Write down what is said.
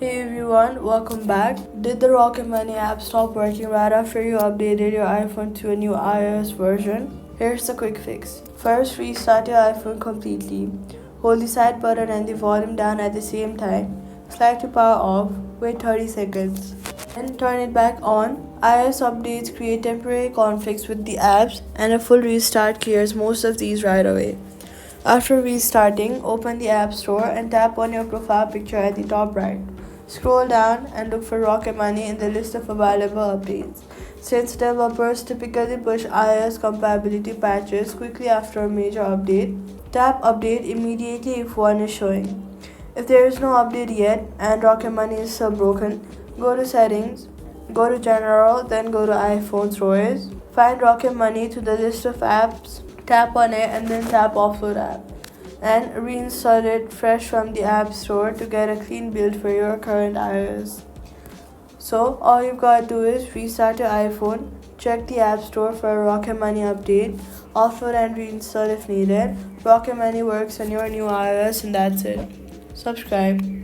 Hey everyone, welcome back. Did the Rocket Money app stop working right after you updated your iPhone to a new iOS version? Here's the quick fix. First, restart your iPhone completely. Hold the side button and the volume down at the same time. Slide to power off, wait 30 seconds. Then turn it back on. iOS updates create temporary conflicts with the apps, and a full restart clears most of these right away. After restarting, open the App Store and tap on your profile picture at the top right. Scroll down and look for Rocket Money in the list of available updates. Since developers typically push iOS compatibility patches quickly after a major update, tap Update immediately if one is showing. If there is no update yet and Rocket Money is still broken, go to Settings, go to General, then go to iPhone storage. Find Rocket Money to the list of apps, tap on it, and then tap Offload app. And reinstall it fresh from the App Store to get a clean build for your current iOS. So, all you've got to do is restart your iPhone, check the App Store for a Rocket Money update, offload and reinstall if needed. Rocket Money works on your new iOS, and that's it. Subscribe.